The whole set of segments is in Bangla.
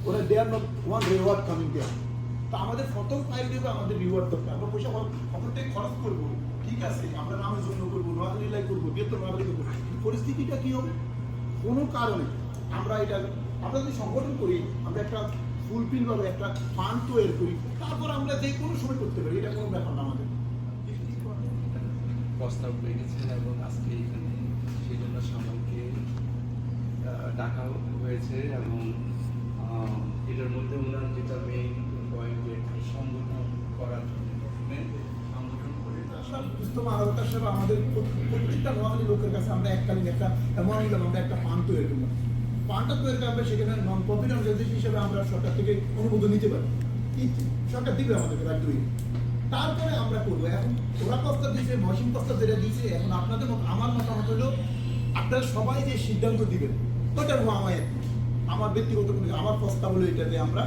ওরা they are not one reward coming there. তো আমাদের প্রথম প্রায়োরিটি আমাদের রিওয়ার্ড দরকার। আমরা পয়সা অপরটাই খরচ করবো, ঠিক আছে, আমরা নামের জন্য করবো, নোয়াখালীলাই করবো, বৃহত্তর নোয়াখালী করবো, পরিস্থিতিটা কি হবে? কোনো কারণে আমরা এটা আমরা যদি সংগঠন করি, আমরা একটা ফুলফিল ভাবে একটা ফান্ড তৈরি করি, তারপর আমরা যে কোনো সময় করতে পারি, এটা কোনো ব্যাপার না আমাদের। প্রস্তাব রেখেছেন এবং আজকে এখানে সেই জন্য সবাইকে ডাকা হয়েছে এবং এটার মধ্যে ওনার যেটা মেইন পয়েন্ট যে সংগঠন করার জন্য সংগঠন করে সুস্থ মানবতার সেবা আমাদের প্রত্যেকটা নোয়াখালী লোকের কাছে আমরা এককালীন একটা অ্যামাউন্ট আমরা একটা ফান্ড তৈরি করবো। ফান্ডটা তৈরি করবে সেখানে নন প্রফিট অর্গানাইজেশন হিসেবে আমরা সরকার থেকে অনুমোদন নিতে পারি, সরকার দিবে আমাদেরকে রাখতে হবে। তারপরে আমরা করবো। এখন ওরা প্রস্তাব দিয়েছে, মহসিন প্রস্তাব যেটা দিয়েছে, এখন আপনাদের মতো আমার মতামত হলো আপনারা সবাই যে সিদ্ধান্ত দিবেন ওটা হলো আমার ব্যক্তিগত আমার প্রস্তাব হলো এটা যে আমরা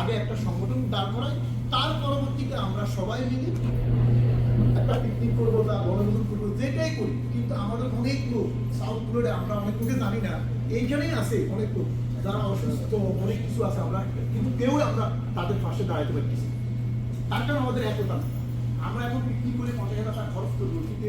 আগে একটা সংগঠন দাঁড় করাই, তার পরবর্তীতে আমরা সবাই মিলে একটা পিকনিক করবো বা বনভোজন করবো, যেটাই করি। কিন্তু আমাদের অনেক লোক সাউথ ফ্লোরিডা, আমরা অনেক লোকে জানি না, এইখানেই আছে অনেক লোক যারা অসুস্থ, অনেক কিছু আছে, আমরা কিন্তু কেউ আমরা তাদের পাশে দাঁড়াতে পারতেছি। তার কারণ আমাদের একতা। আমরা এখন পিকনিক করে 50,000 টাকা খরচ করবো, কিন্তু